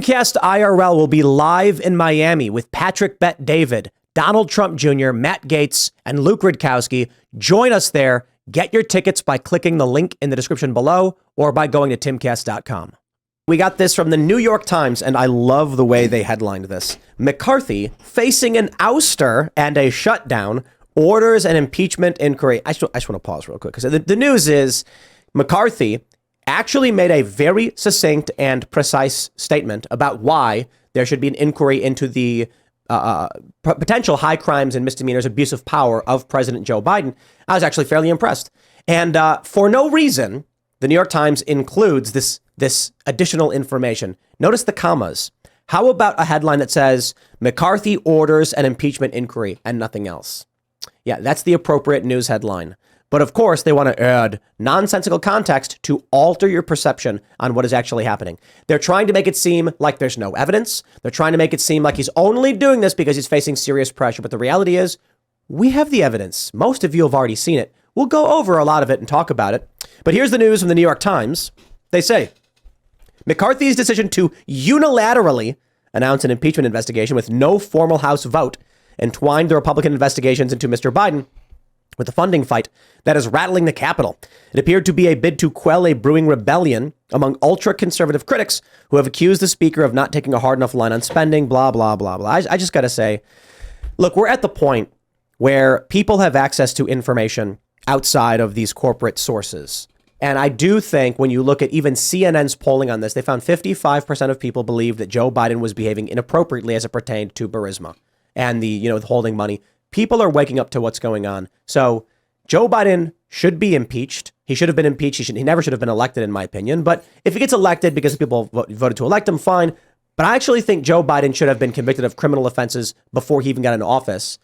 Timcast IRL will be live in Miami with Patrick Bet David, Donald Trump Jr., Matt Gaetz, and Luke Rudkowski. Join us there. Get your tickets by clicking the link in the description below or by going to timcast.com. We got this from the New York Times, and I love the way they headlined this. McCarthy, facing an ouster and a shutdown, orders an impeachment inquiry. I just want to pause real quick because the news is McCarthy actually made a very succinct and precise statement about why there should be an inquiry into the potential high crimes and misdemeanors, abuse of power of President Joe Biden. I was actually fairly impressed. And for no reason, the New York Times includes this additional information. Notice the commas. How about a headline that says McCarthy orders an impeachment inquiry and nothing else? Yeah, that's the appropriate news headline. But of course, they want to add nonsensical context to alter your perception on what is actually happening. They're trying to make it seem like there's no evidence. They're trying to make it seem like he's only doing this because he's facing serious pressure. But the reality is, we have the evidence. Most of you have already seen it. We'll go over a lot of it and talk about it. But here's the news from the New York Times. They say, McCarthy's decision to unilaterally announce an impeachment investigation with no formal House vote entwined the Republican investigations into Mr. Biden with the funding fight that is rattling the Capitol. It appeared to be a bid to quell a brewing rebellion among ultra-conservative critics who have accused the speaker of not taking a hard enough line on spending, blah, blah, blah, blah. I just got to say, look, we're at the point where people have access to information outside of these corporate sources. And I do think when you look at even CNN's polling on this, they found 55% of people believe that Joe Biden was behaving inappropriately as it pertained to Burisma and the holding money. People are waking up to what's going on. So Joe Biden should be impeached. He should have been impeached. He never should have been elected, in my opinion. But if he gets elected because people voted to elect him, fine. But I actually think Joe Biden should have been convicted of criminal offenses before he even got into office.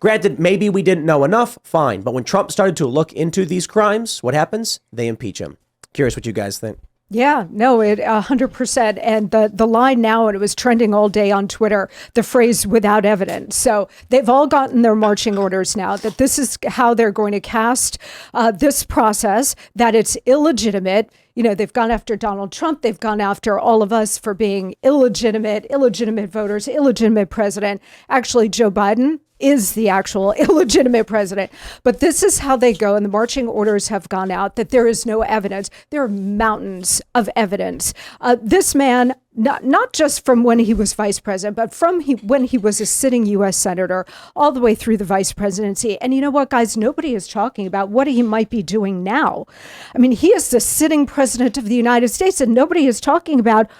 Granted, maybe we didn't know enough, fine. But when Trump started to look into these crimes, what happens? They impeach him. Curious what you guys think. Yeah, no, 100%. And the line now, and it was trending all day on Twitter, the phrase without evidence. So they've all gotten their marching orders now that this is how they're going to cast this process, that it's illegitimate. You know, they've gone after Donald Trump. They've gone after all of us for being illegitimate voters, illegitimate president. Actually, Joe Biden is the actual illegitimate president. But this is how they go. And the marching orders have gone out that there is no evidence. There are mountains of evidence. This man, not just from when he was vice president, but from when he was a sitting U.S. senator all the way through the vice presidency. And you know what, guys? Nobody is talking about what he might be doing now. I mean, he is the sitting president of the United States, and nobody is talking about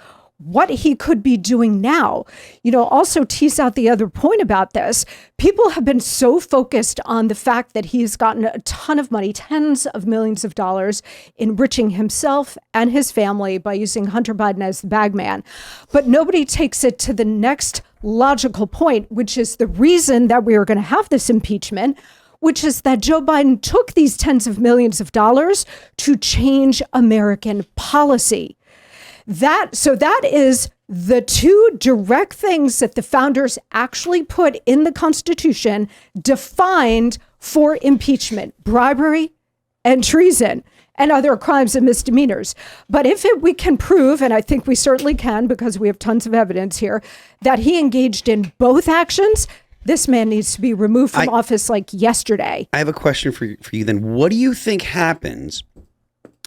what he could be doing now. You know, also tease out the other point about this. People have been so focused on the fact that he's gotten a ton of money, tens of millions of dollars, enriching himself and his family by using Hunter Biden as the bag man. But nobody takes it to the next logical point, which is the reason that we are going to have this impeachment, which is that Joe Biden took these tens of millions of dollars to change American policy. That is the two direct things that the founders actually put in the Constitution defined for impeachment: bribery and treason and other crimes and misdemeanors. But if we can prove, and I think we certainly can because we have tons of evidence here, that he engaged in both actions, this man needs to be removed from office like yesterday. I have a question for you then. What do you think happens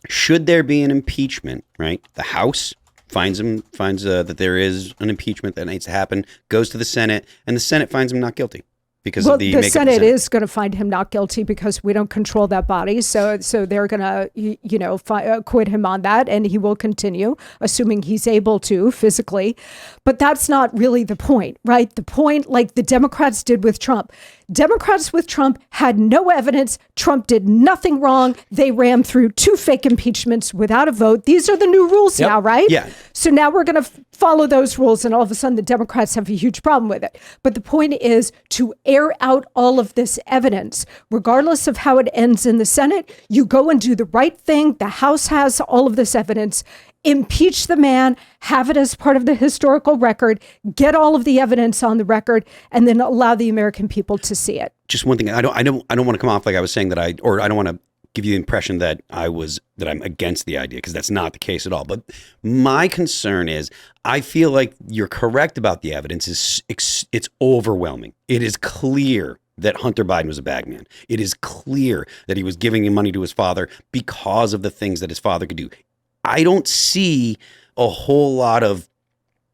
should there be an impeachment, right? The House finds that there is an impeachment that needs to happen, goes to the Senate, and the Senate finds him not guilty because of the makeup of the Senate is going to find him not guilty because we don't control that body. So they're going to, acquit him on that, and he will continue, assuming he's able to physically. But that's not really the point, right? The point, like the Democrats did with Trump. Democrats with Trump had no evidence. Trump did nothing wrong. They rammed through 2 fake impeachments without a vote. These are the new rules now, right? Yeah. So now we're going to follow those rules, and all of a sudden the Democrats have a huge problem with it. But the point is to air out all of this evidence, regardless of how it ends in the Senate. You go and do the right thing. The House has all of this evidence. Impeach the man, have it as part of the historical record, get all of the evidence on the record, and then allow the American people to see it. Just one thing, I don't want to come off like I was saying that I don't want to give you the impression that I'm against the idea, because that's not the case at all. But my concern is, I feel like you're correct about the evidence. It's overwhelming. It is clear that Hunter Biden was a bag man. It is clear that he was giving money to his father because of the things that his father could do. I don't see a whole lot of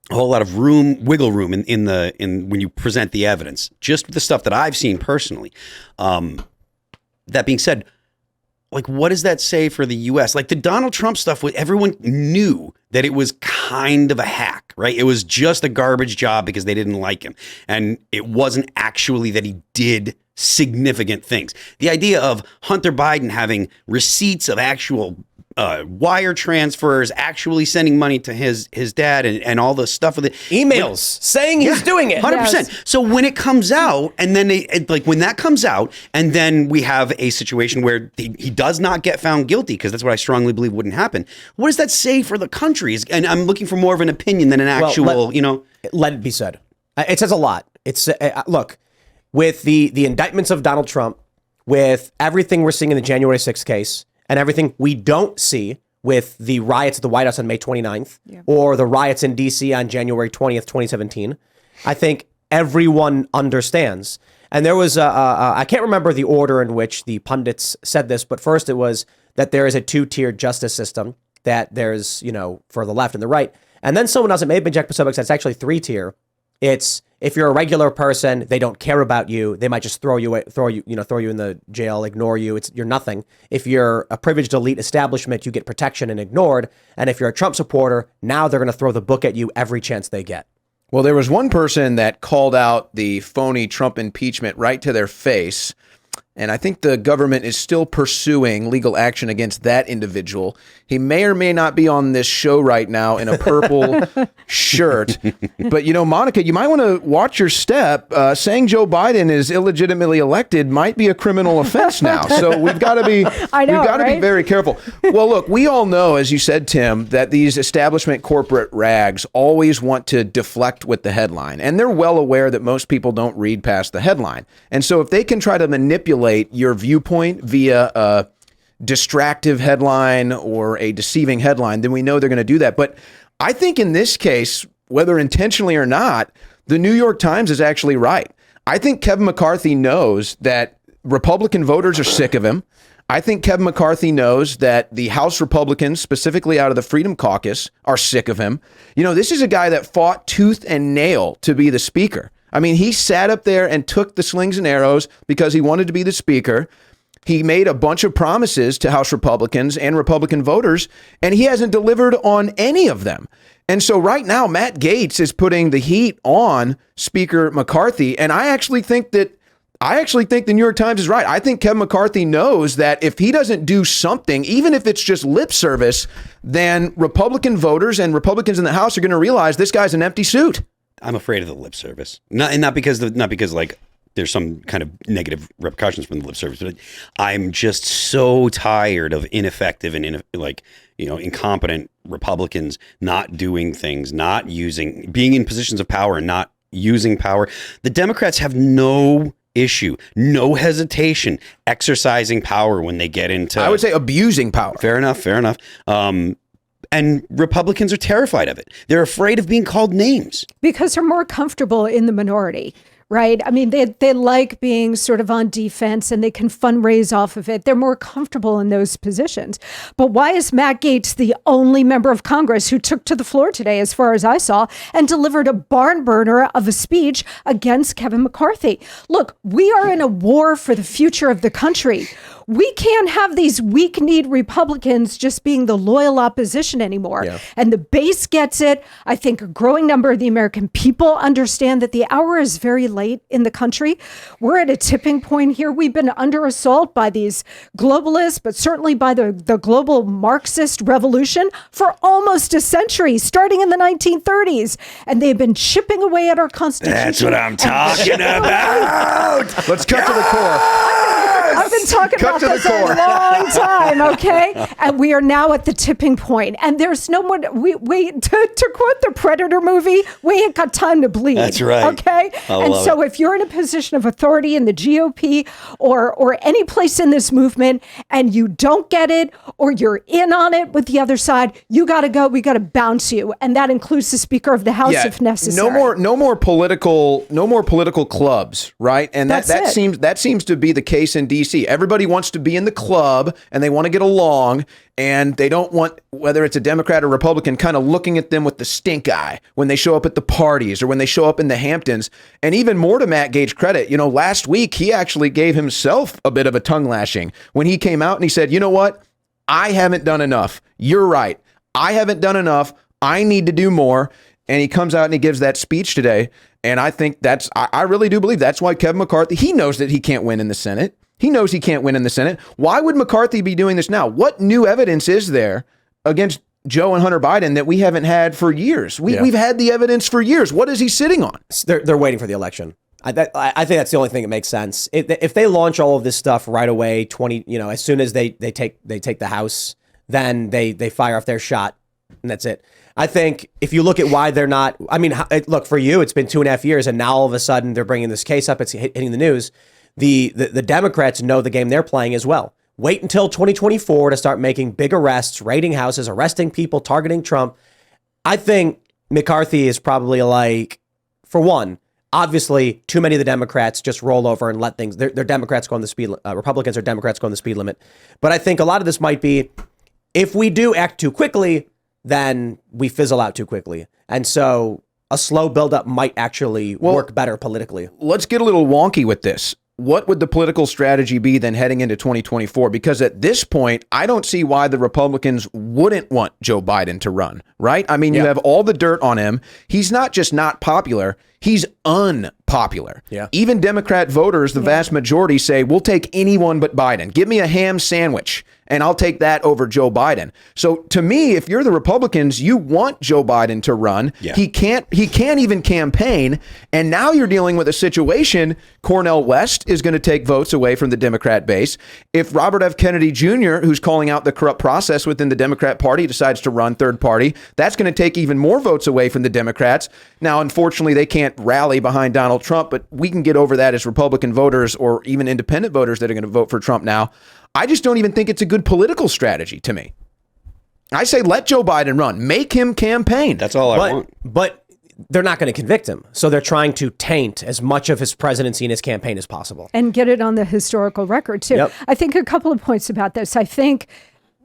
wiggle room in when you present the evidence, just the stuff that I've seen personally. That being said, like, what does that say for the U.S.? Like, the Donald Trump stuff, everyone knew that it was kind of a hack, right? It was just a garbage job because they didn't like him. And it wasn't actually that he did significant things. The idea of Hunter Biden having receipts of actual wire transfers, actually sending money to his dad, and all the stuff with it. Emails saying he's doing it. 100%. Yes. So when it comes out, and then when that comes out, and then we have a situation where he does not get found guilty, because that's what I strongly believe wouldn't happen. What does that say for the country? And I'm looking for more of an opinion than an actual, Let it be said. It says a lot. It's look, with the indictments of Donald Trump, with everything we're seeing in the January 6th case, and everything we don't see with the riots at the White House on May 29th, or the riots in D.C. on January 20th, 2017, I think everyone understands. And there was, I can't remember the order in which the pundits said this, but first it was that there is a two-tiered justice system, that there's, for the left and the right. And then someone else, it may have been Jack Posobiec, said it's actually three-tier. It's, if you're a regular person, they don't care about you. They might just throw you in the jail, ignore you. You're nothing. If you're a privileged elite establishment, you get protection and ignored. And if you're a Trump supporter, now they're going to throw the book at you every chance they get. Well, there was one person that called out the phony Trump impeachment right to their face. And I think the government is still pursuing legal action against that individual. He may or may not be on this show right now in a purple shirt. But, Monica, you might want to watch your step. Saying Joe Biden is illegitimately elected might be a criminal offense now. So we've got to be be very careful. Well, look, we all know, as you said, Tim, that these establishment corporate rags always want to deflect with the headline. And they're well aware that most people don't read past the headline. And so if they can try to manipulate your viewpoint via a distractive headline or a deceiving headline, then we know they're going to do that. But I think in this case, whether intentionally or not, the New York Times is actually right. I think Kevin McCarthy knows that Republican voters are sick of him. I think Kevin McCarthy knows that the House Republicans, specifically out of the Freedom Caucus, are sick of him. This is a guy that fought tooth and nail to be the speaker. I mean, he sat up there and took the slings and arrows because he wanted to be the speaker. He made a bunch of promises to House Republicans and Republican voters, and he hasn't delivered on any of them. And so right now, Matt Gaetz is putting the heat on Speaker McCarthy. And I actually think the New York Times is right. I think Kevin McCarthy knows that if he doesn't do something, even if it's just lip service, then Republican voters and Republicans in the House are going to realize this guy's an empty suit. I'm afraid of the lip service, not because like there's some kind of negative repercussions from the lip service, but I'm just so tired of ineffective and incompetent Republicans not doing things, being in positions of power and not using power. The Democrats have no issue, no hesitation exercising power when they get into, I would say, abusing power. Fair enough. And Republicans are terrified of it. They're afraid of being called names. Because they're more comfortable in the minority, right? I mean, they like being sort of on defense and they can fundraise off of it. They're more comfortable in those positions. But why is Matt Gaetz the only member of Congress who took to the floor today, as far as I saw, and delivered a barn burner of a speech against Kevin McCarthy? Look, we are in a war for the future of the country. We can't have these weak-kneed Republicans just being the loyal opposition anymore. Yeah. And the base gets it. I think a growing number of the American people understand that the hour is very late in the country. We're at a tipping point here. We've been under assault by these globalists, but certainly by the global Marxist revolution for almost a century, starting in the 1930s. And they've been chipping away at our Constitution. That's what I'm talking about. Let's cut to the core. I've been talking Cut about to the this a core. long time, okay? And we are now at the tipping point. And there's no more, to quote the Predator movie, we ain't got time to bleed. That's right. Okay? I And love so it. if you're in a position of authority in the GOP or any place in this movement and you don't get it or you're in on it with the other side, you got to go. We got to bounce you. And that includes the Speaker of the House if necessary. No more political clubs, right? And That's it. that seems to be the case in DC. Everybody wants to be in the club and they want to get along, and they don't want, whether it's a Democrat or Republican, kind of looking at them with the stink eye when they show up at the parties or when they show up in the Hamptons. And even more to Matt Gaetz' credit, last week he actually gave himself a bit of a tongue lashing when he came out and he said, you know what? I haven't done enough. You're right. I haven't done enough. I need to do more. And he comes out and he gives that speech today. And I think I really do believe that's why Kevin McCarthy, he knows that he can't win in the Senate. He knows he can't win in the Senate. Why would McCarthy be doing this now? What new evidence is there against Joe and Hunter Biden that we haven't had for years? We've had the evidence for years. What is he sitting on? They're waiting for the election. I think that's the only thing that makes sense. If they launch all of this stuff right away, as soon as they take the House, then they fire off their shot, and that's it. I think if you look at why they're not, look, for you, it's been 2.5 years, and now all of a sudden they're bringing this case up. It's hitting the news. The Democrats know the game they're playing as well. Wait until 2024 to start making big arrests, raiding houses, arresting people, targeting Trump. I think McCarthy is probably like, for one, obviously too many of the Democrats just roll over and let things. They're Democrats go on the speed. Republicans or Democrats go on the speed limit. But I think a lot of this might be, if we do act too quickly, then we fizzle out too quickly. And so a slow buildup might actually work better politically. Let's get a little wonky with this. What would the political strategy be then heading into 2024? Because at this point, I don't see why the Republicans wouldn't want Joe Biden to run, right? I mean, you have all the dirt on him. He's not just not popular, he's unpopular. Yeah. Even Democrat voters, the vast majority, say, we'll take anyone but Biden. Give me a ham sandwich, and I'll take that over Joe Biden. So to me, if you're the Republicans, you want Joe Biden to run. Yeah. He can't even campaign. And now you're dealing with a situation, Cornel West is going to take votes away from the Democrat base. If Robert F. Kennedy Jr., who's calling out the corrupt process within the Democrat Party, decides to run third party, that's going to take even more votes away from the Democrats. Now, unfortunately, they can't rally behind Donald Trump, but we can get over that as Republican voters or even independent voters that are going to vote for Trump now. I just don't even think it's a good political strategy to me. I say let Joe Biden run. Make him campaign. That's all I want. But they're not going to convict him. So they're trying to taint as much of his presidency and his campaign as possible. And get it on the historical record, too. Yep. I think a couple of points about this. I think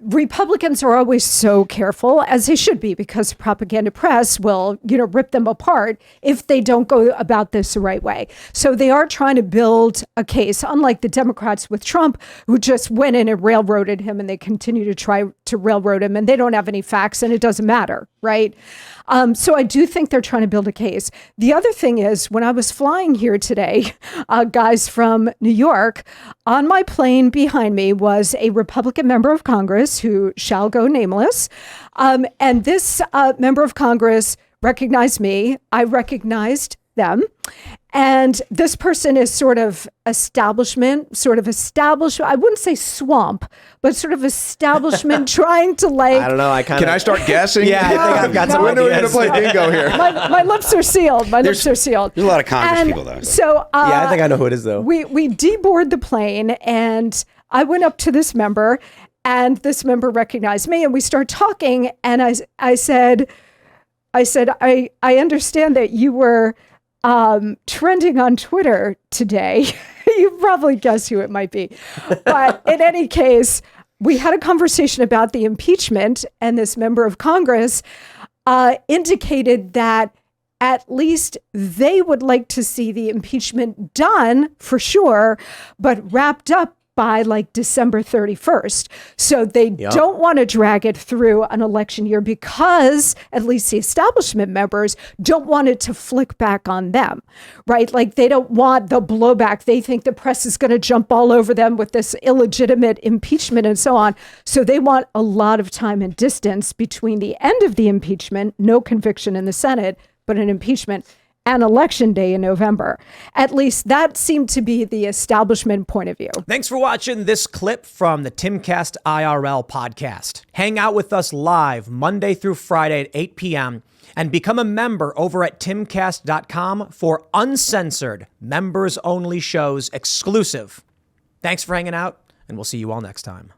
Republicans are always so careful, as they should be, because the propaganda press will, rip them apart if they don't go about this the right way. So they are trying to build a case, unlike the Democrats with Trump, who just went in and railroaded him, and they continue to try to railroad him, and they don't have any facts, and it doesn't matter, right? So I do think they're trying to build a case. The other thing is, when I was flying here today, guys from New York, on my plane behind me was a Republican member of Congress who shall go nameless. And this member of Congress recognized me. I recognized them. And this person is sort of establishment, I wouldn't say swamp, but sort of establishment trying to I don't know. Can I start guessing? Yeah, I think I've got some When are we going to ideas. play bingo here? My lips are sealed. There's a lot of Congress And people, though. So Yeah, I think I know who it is, though. we deboard the plane, and I went up to this member, and this member recognized me, and we start talking, and I said, I understand that you were trending on Twitter today. You probably guess who it might be. But in any case, we had a conversation about the impeachment, and this member of Congress indicated that at least they would like to see the impeachment done for sure, but wrapped up by like December 31st. So they don't want to drag it through an election year because at least the establishment members don't want it to flick back on them, right? Like they don't want the blowback. They think the press is going to jump all over them with this illegitimate impeachment and so on. So they want a lot of time and distance between the end of the impeachment, no conviction in the Senate, but an impeachment, and Election Day in November. At least that seemed to be the establishment point of view. Thanks for watching this clip from the Timcast IRL podcast. Hang out with us live Monday through Friday at 8 p.m. and become a member over at timcast.com for uncensored, members-only shows exclusive. Thanks for hanging out, and we'll see you all next time.